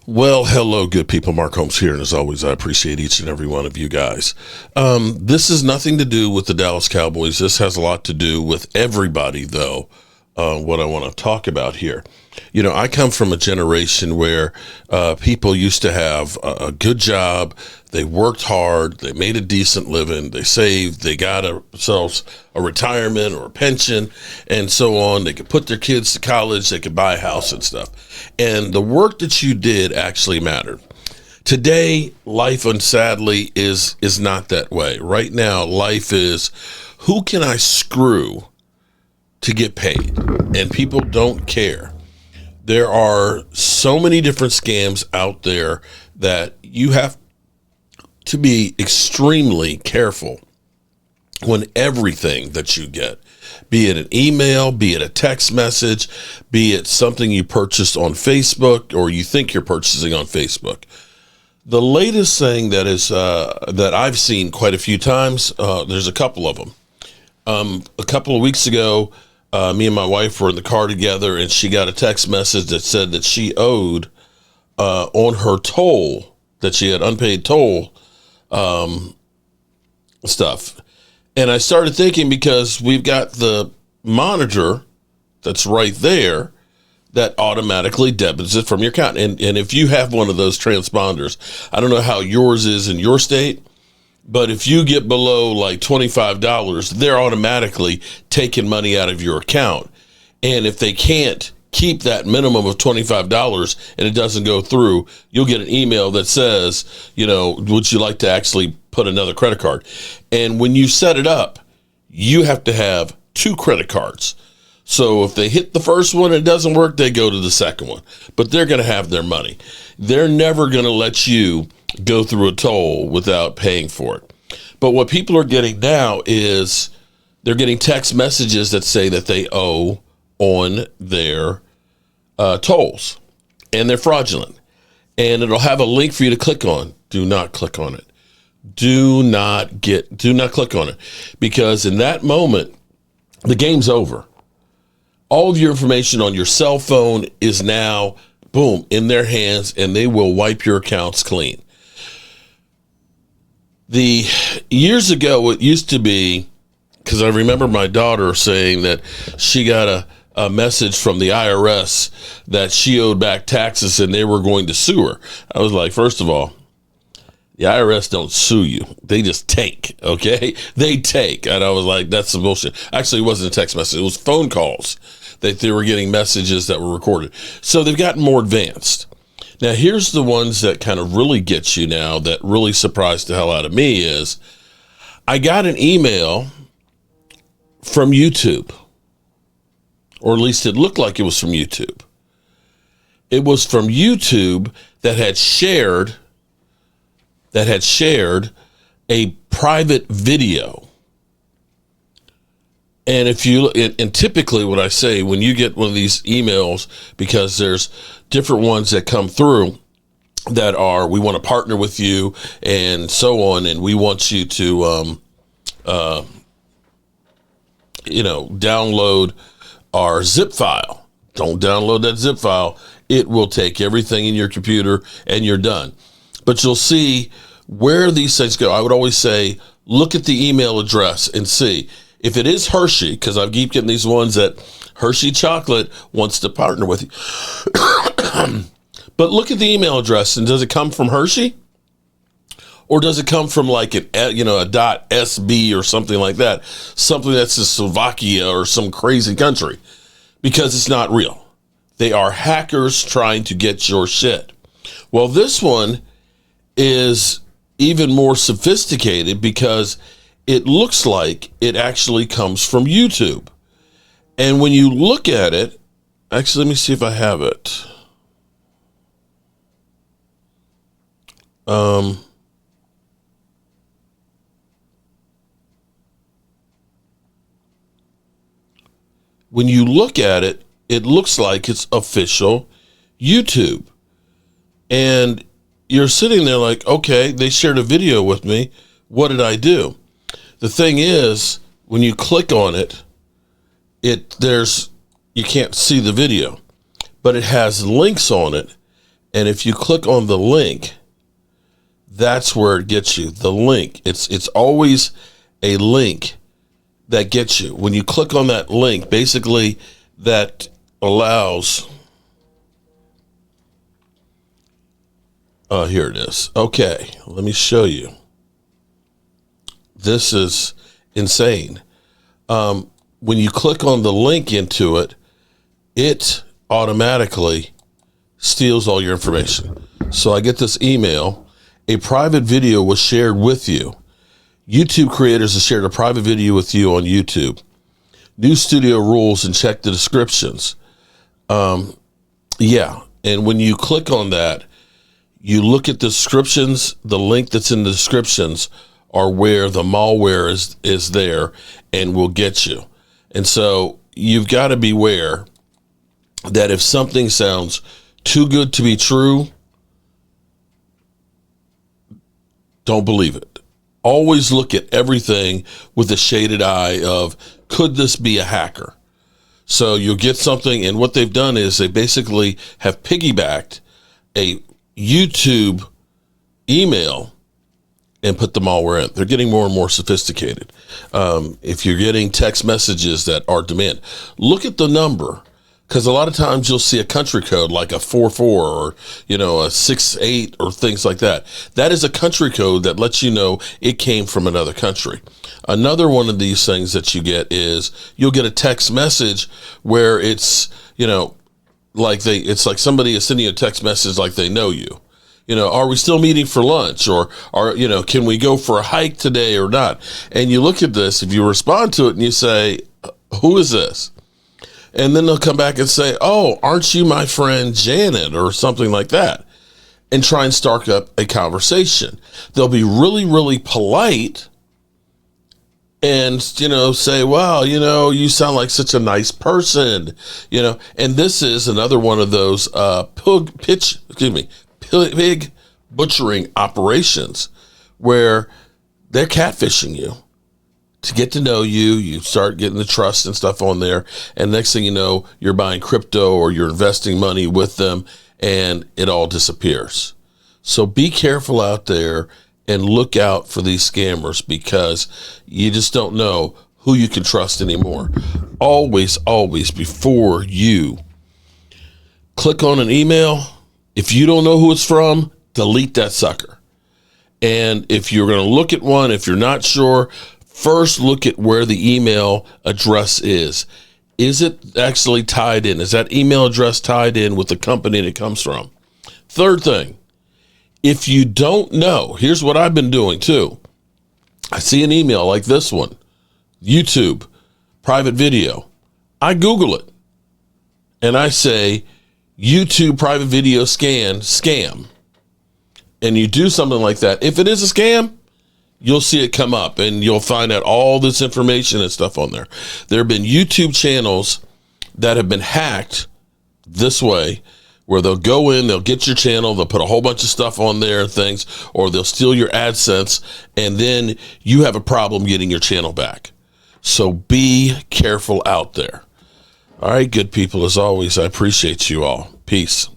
Well, hello, good people. Mark Holmes here, and as always, I appreciate each and every one of you guys. This has nothing to do with the Dallas Cowboys. This has a lot to do with everybody, though, what I want to talk about here. You know, I come from a generation where people used to have a good job. They worked hard. They made a decent living. They saved. They got themselves a retirement or a pension and so on. They could put their kids to college. They could buy a house and stuff. And the work that you did actually mattered. Today, life, unsadly, is not that way. Right now, life is, who can I screw to get paid? And people don't care. There are so many different scams out there that you have to be extremely careful when everything that you get, be it an email, be it a text message, be it something you purchased on Facebook or you think you're purchasing on Facebook. The latest thing that is that I've seen quite a few times, there's a couple of them. A couple of weeks ago, me and my wife were in the car together, and she got a text message that said that she owed on her toll, that she had unpaid toll stuff. And I started thinking, because we've got the monitor that's right there that automatically debits it from your account. And if you have one of those transponders, I don't know how yours is in your state, but if you get below like $25, they're automatically taking money out of your account. And if they can't keep that minimum of $25 and it doesn't go through, you'll get an email that says, you know, would you like to actually put another credit card? And when you set it up, you have to have two credit cards. So if they hit the first one and it doesn't work, they go to the second one. But they're going to have their money. They're never going to let you go through a toll without paying for it. But what people are getting now is they're getting text messages that say that they owe on their tolls, and they're fraudulent. And it'll have a link for you to click on. Do not click on it. Do not click on it, because in that moment, the game's over. All of your information on your cell phone is now, boom, in their hands, and they will wipe your accounts clean. Years ago, it used to be, because I remember my daughter saying that she got a message from the IRS that she owed back taxes and they were going to sue her. I was like, first of all, the IRS don't sue you. They just take, okay? They take. And I was like, that's some bullshit. Actually, it wasn't a text message. It was phone calls that they were getting messages that were recorded. So they've gotten more advanced. Now, here's the ones that kind of really get you now, that really surprised the hell out of me is, I got an email from YouTube, or at least it looked like it was from YouTube. It was from YouTube that had shared a private video. And and typically what I say when you get one of these emails, because there's different ones that come through that are, we want to partner with you and so on, and we want you to, download our zip file. Don't download that zip file. It will take everything in your computer and you're done. But you'll see where these things go. I would always say, look at the email address and see. If it is Hershey, because I keep getting these ones that Hershey Chocolate wants to partner with you. But look at the email address, and does it come from Hershey? Or does it come from like a .sb or something like that? Something that's in Slovakia or some crazy country. Because it's not real. They are hackers trying to get your shit. Well, this one is even more sophisticated, because it looks like it actually comes from YouTube. And when you look at it, actually, let me see if I have it. When you look at it, it looks like it's official YouTube. And you're sitting there like, okay, they shared a video with me. What did I do? The thing is, when you click on it, you can't see the video, but it has links on it, And if you click on the link, that's where it gets you. The link. It's always a link that gets you. When you click on that link, basically that allows, here it is. Okay, let me show you. This is insane. When you click on the link into it, it automatically steals all your information. So I get this email. A private video was shared with you. YouTube creators have shared a private video with you on YouTube. New studio rules and check the descriptions. Yeah. And when you click on that, you look at the descriptions, the link that's in the descriptions are where the malware is there and will get you. And so you've got to beware that if something sounds too good to be true, don't believe it. Always look at everything with a shaded eye of, could this be a hacker? So you'll get something, and what they've done is they basically have piggybacked a YouTube email and put the malware in. They're getting more and more sophisticated. If you're getting text messages that are demand, look at the number, because a lot of times you'll see a country code like a 44 or, a 68 or things like that. That is a country code that lets you know it came from another country. Another one of these things that you get is you'll get a text message where it's, it's like somebody is sending you a text message like they know you. Are we still meeting for lunch, or can we go for a hike today or not? And you look at this, if you respond to it and you say, who is this? And then they'll come back and say, oh, aren't you my friend Janet, or something like that, and try and start up a conversation. They'll be really, really polite and, say, wow, you sound like such a nice person, and this is another one of those pig butchering operations where they're catfishing you to get to know you. You start getting the trust and stuff on there, and next thing you know, you're buying crypto or you're investing money with them, and it all disappears. So be careful out there and look out for these scammers, because you just don't know who you can trust anymore. Always, before you click on an email, if you don't know who it's from, delete that sucker. And if you're going to look at one, if you're not sure, first look at where the email address is. Is it actually tied in? Is that email address tied in with the company it comes from? Third thing, if you don't know, here's what I've been doing too. I see an email like this one, YouTube, private video. I Google it and I say, YouTube private video scam. And you do something like that. If it is a scam, you'll see it come up and you'll find out all this information and stuff on there. There have been YouTube channels that have been hacked this way, where they'll go in, they'll get your channel, they'll put a whole bunch of stuff on there and things, or they'll steal your AdSense, and then you have a problem getting your channel back. So be careful out there. All right, good people, as always, I appreciate you all. Peace.